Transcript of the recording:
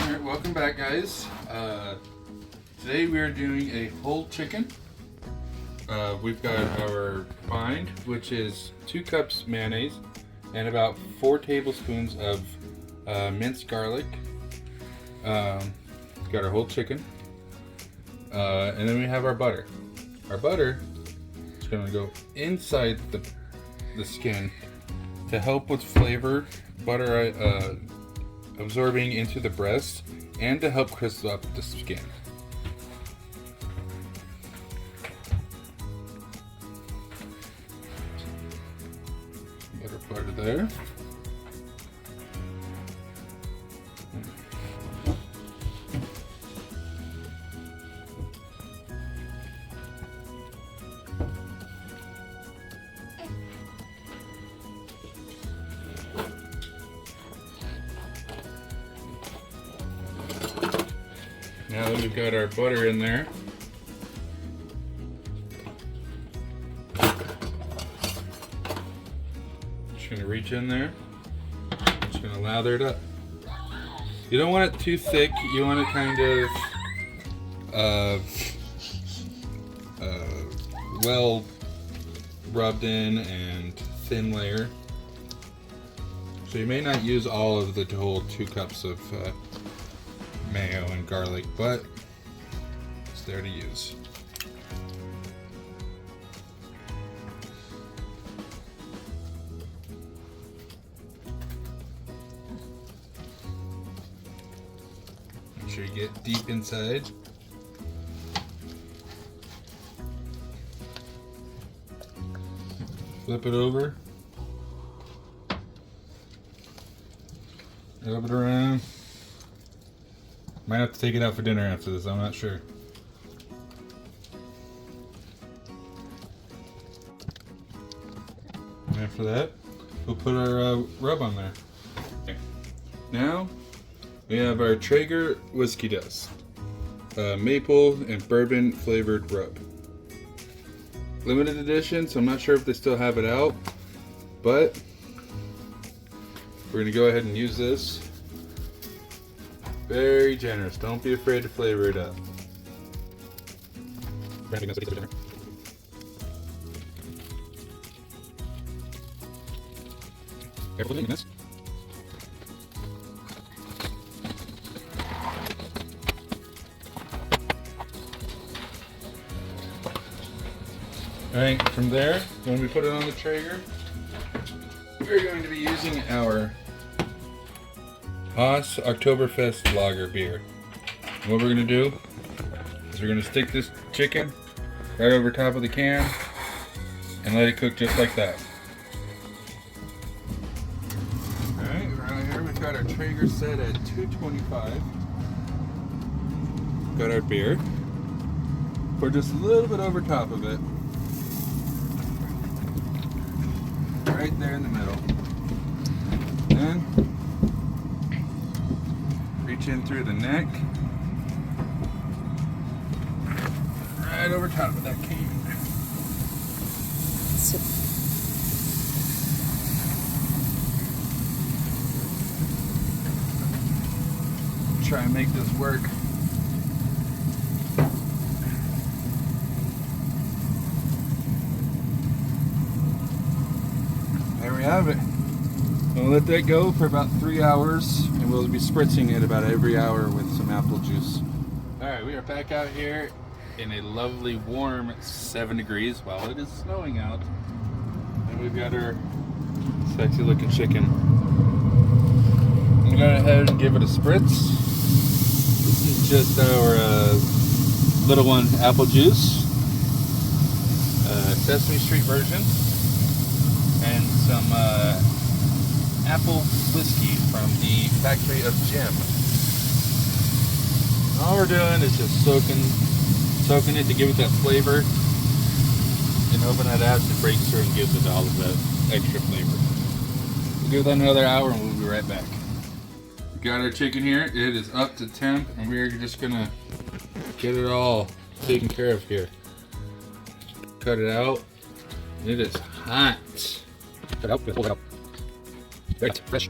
Alright, welcome back, guys. Today we are doing a whole chicken. We've got our bind, which is 2 cups mayonnaise and about 4 tablespoons of minced garlic. Got our whole chicken. And then we have our butter. Our butter is going to go inside the skin to help with flavor, butter absorbing into the breast, and to help crisp up the skin. Get our butter there. Now that we've got our butter in there, just going to reach in there, just going to lather it up. You don't want it too thick, you want it kind of well rubbed in and thin layer. So you may not use all of the whole 2 cups of mayo and garlic, but it's there to use. Make sure you get deep inside. Flip it over. Rub it around. Might have to take it out for dinner after this, I'm not sure. And after that, we'll put our rub on there. Okay. Now, we have our Traeger Whiskey Dust. Maple and bourbon flavored rub. Limited edition, so I'm not sure if they still have it out, but we're gonna go ahead and use this. Very generous. Don't be afraid to flavor it up. Careful with this. Alright, from there, when we put it on the Traeger, we're going to be using our Haas Oktoberfest Lager beer. And what we're going to do is we're going to stick this chicken right over top of the can and let it cook just like that. Alright, right here we've got our Traeger set at 225. Got our beer. Pour just a little bit over top of it. Right there in the middle. Then reach in through the neck, right over top of that can. Try and make this work. There we have it. We'll let that go for about 3 hours, and we'll be spritzing it about every hour with some apple juice. Alright, we are back out here in a lovely warm 7 degrees while it is snowing out. And we've got our sexy looking chicken. I'm going to go ahead and give it a spritz. This is just our little one apple juice. Sesame Street version. And some apple whiskey from the factory of Jim. All we're doing is just soaking it to give it that flavor, and hoping that acid breaks through and gives it all of that extra flavor. We'll give that another hour and we'll be right back. We got our chicken here. It is up to temp, and we're just gonna get it all taken care of here. Cut it out. It is hot. Cut it out. Hold it out. Right, fresh.